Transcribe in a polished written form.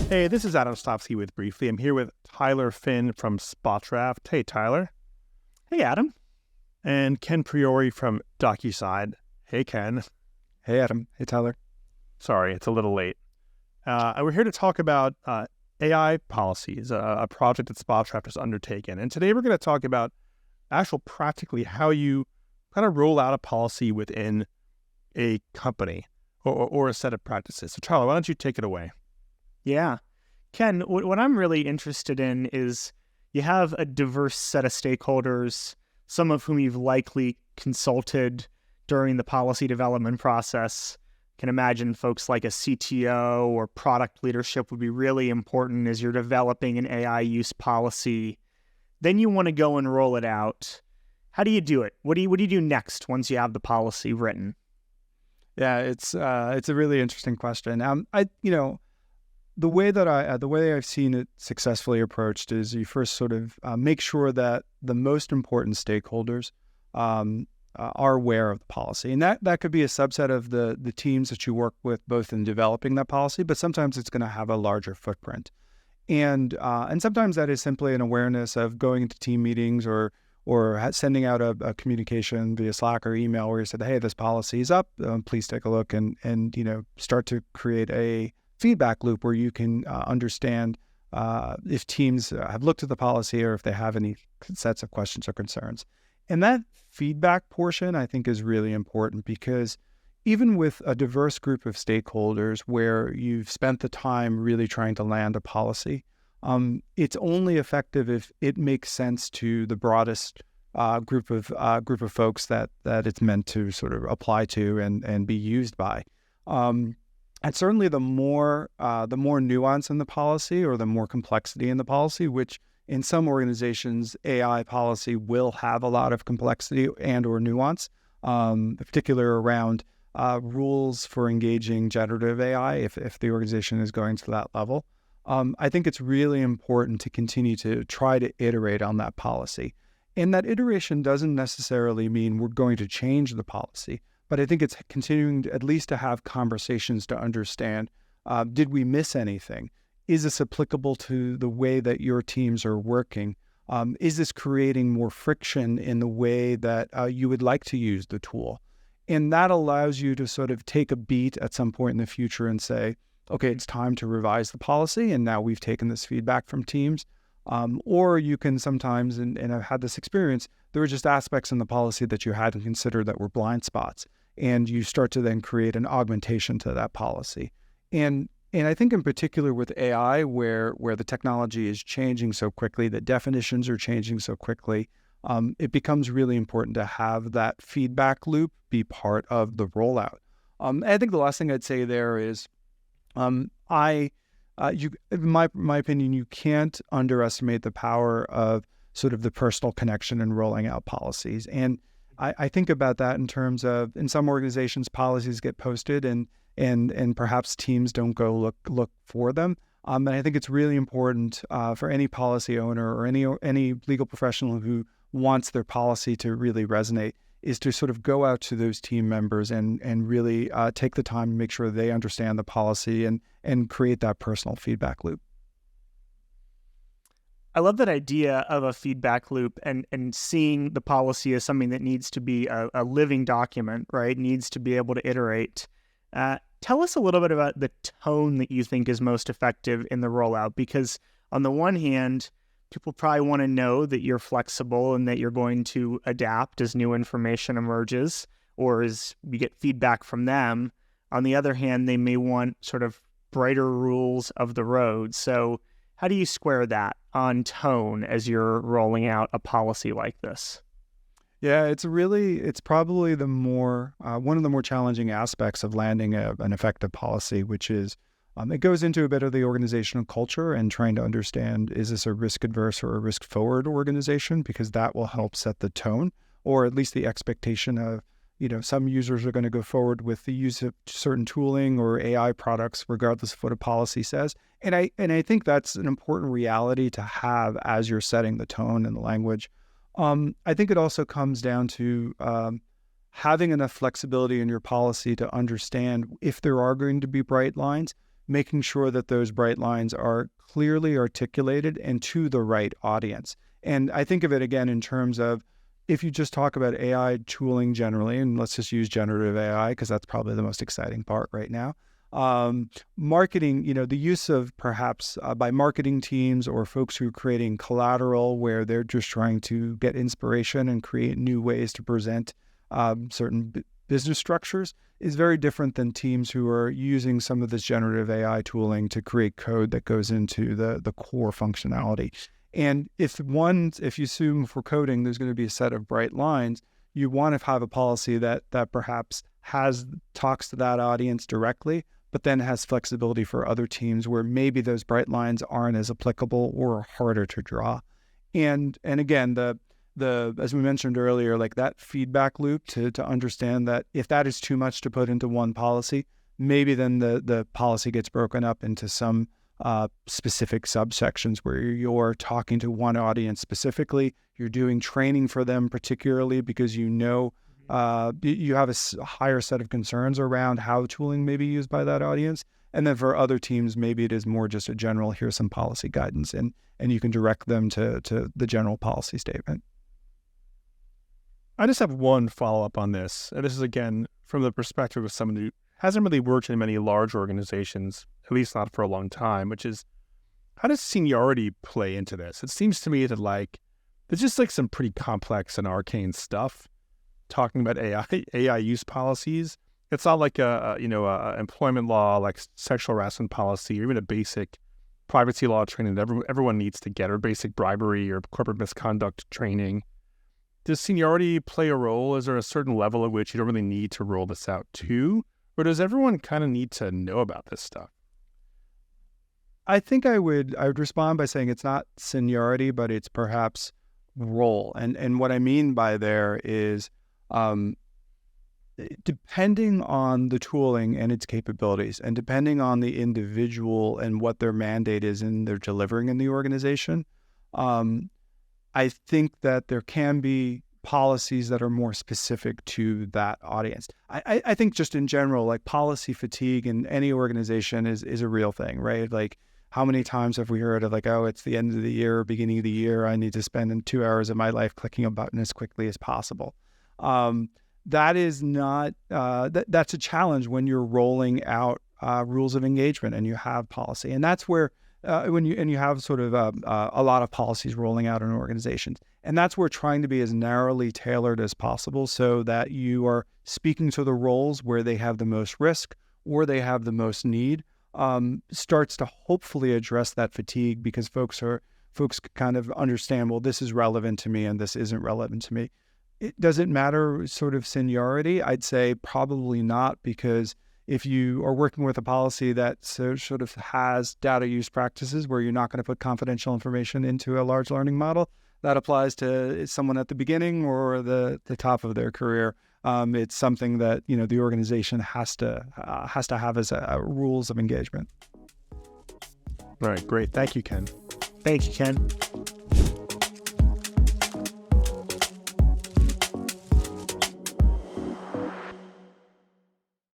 Hey, this is Adam Stofsky with Briefly. I'm here with Tyler Finn from SpotDraft. Hey, Tyler. Hey, Adam. And Ken Priore from DocuSign. Hey, Ken. Hey, Adam. Hey, Tyler. Sorry, it's a little late. We're here to talk about AI policies, a project that SpotDraft has undertaken. And today we're going to talk about practically how you kind of roll out a policy within a company or a set of practices. So, Tyler, why don't you take it away? Yeah. Ken, what I'm really interested in is you have a diverse set of stakeholders, some of whom you've likely consulted during the policy development process. Can imagine folks like a CTO or product leadership would be really important as you're developing an AI use policy. Then you want to go and roll it out. How do you do it? What do you do next once you have the policy written? Yeah, it's a really interesting question. The way I've seen it successfully approached is you first sort of make sure that the most important stakeholders are aware of the policy, and that could be a subset of the teams that you work with, both in developing that policy, but sometimes it's going to have a larger footprint, and sometimes that is simply an awareness of going into team meetings or sending out a communication via Slack or email where you said, hey, this policy is up, please take a look, and start to create a feedback loop where you can understand if teams have looked at the policy or if they have any sets of questions or concerns. And that feedback portion, I think, is really important because even with a diverse group of stakeholders where you've spent the time really trying to land a policy, it's only effective if it makes sense to the broadest group of folks that it's meant to sort of apply to and be used by. And certainly the more nuance in the policy or the more complexity in the policy, which in some organizations, AI policy will have a lot of complexity and or nuance, particularly around rules for engaging generative AI if the organization is going to that level. I think it's really important to continue to try to iterate on that policy. And that iteration doesn't necessarily mean we're going to change the policy. But I think it's continuing at least to have conversations to understand, did we miss anything? Is this applicable to the way that your teams are working? Is this creating more friction in the way that you would like to use the tool? And that allows you to sort of take a beat at some point in the future and say, okay, it's time to revise the policy. And now we've taken this feedback from teams. Or you can sometimes, and I've had this experience, there were just aspects in the policy that you hadn't considered that were blind spots. And you start to then create an augmentation to that policy. And I think in particular with AI, where the technology is changing so quickly, the definitions are changing so quickly, it becomes really important to have that feedback loop be part of the rollout. I think the last thing I'd say there is, in my opinion, you can't underestimate the power of sort of the personal connection in rolling out policies. And I think about that in terms of, in some organizations, policies get posted and perhaps teams don't go look for them. And I think it's really important for any policy owner or any legal professional who wants their policy to really resonate is to sort of go out to those team members and really take the time to make sure they understand the policy and create that personal feedback loop. I love that idea of a feedback loop and seeing the policy as something that needs to be a living document, right? Needs to be able to iterate. Tell us a little bit about the tone that you think is most effective in the rollout, because on the one hand, people probably want to know that you're flexible and that you're going to adapt as new information emerges or as you get feedback from them. On the other hand, they may want sort of brighter rules of the road. So how do you square that on tone as you're rolling out a policy like this? Yeah, it's probably one of the more challenging aspects of landing an effective policy, which is it goes into a bit of the organizational culture and trying to understand, is this a risk adverse or a risk forward organization? Because that will help set the tone, or at least the expectation of, some users are going to go forward with the use of certain tooling or AI products, regardless of what a policy says. And I think that's an important reality to have as you're setting the tone and the language. I think it also comes down to having enough flexibility in your policy to understand if there are going to be bright lines, making sure that those bright lines are clearly articulated and to the right audience. And I think of it again in terms of, if you just talk about AI tooling generally, and let's just use generative AI because that's probably the most exciting part right now. Marketing, the use of perhaps by marketing teams or folks who are creating collateral where they're just trying to get inspiration and create new ways to present certain business structures is very different than teams who are using some of this generative AI tooling to create code that goes into the core functionality. And if you assume for coding, there's going to be a set of bright lines, you want to have a policy that perhaps talks to that audience directly, but then has flexibility for other teams where maybe those bright lines aren't as applicable or harder to draw. And again, the as we mentioned earlier, like that feedback loop to understand that if that is too much to put into one policy, maybe then the policy gets broken up into some specific subsections where you're talking to one audience specifically, you're doing training for them particularly because you have a higher set of concerns around how tooling may be used by that audience. And then for other teams, maybe it is more just a general, here's some policy guidance, and you can direct them to the general policy statement. I just have one follow-up on this. And this is, again, from the perspective of someone who hasn't really worked in many large organizations, at least not for a long time, which is, how does seniority play into this? It seems to me that there's just some pretty complex and arcane stuff talking about AI use policies. It's not like a employment law, like sexual harassment policy, or even a basic privacy law training that everyone needs to get, or basic bribery or corporate misconduct training. Does seniority play a role? Is there a certain level at which you don't really need to roll this out to? Or does everyone kind of need to know about this stuff? I think I would respond by saying it's not seniority, but it's perhaps role. And what I mean by there is depending on the tooling and its capabilities, and depending on the individual and what their mandate is in their delivering in the organization, I think that there can be policies that are more specific to that audience. I think just in general, like policy fatigue in any organization is a real thing, right? Like, how many times have we heard of it's the end of the year or beginning of the year, I need to spend 2 hours of my life clicking a button as quickly as possible. That is not, that's a challenge when you're rolling out rules of engagement and you have policy. And that's where, when you have sort of a lot of policies rolling out in organizations. And that's where trying to be as narrowly tailored as possible so that you are speaking to the roles where they have the most risk or they have the most need, starts to hopefully address that fatigue, because folks kind of understand, well, this is relevant to me and this isn't relevant to me. Does it matter sort of seniority? I'd say probably not, because if you are working with a policy that sort of has data use practices where you're not going to put confidential information into a large learning model, that applies to someone at the beginning or the top of their career. It's something that the organization has to have as rules of engagement. All right, great. Thank you, Ken. Thank you, Ken.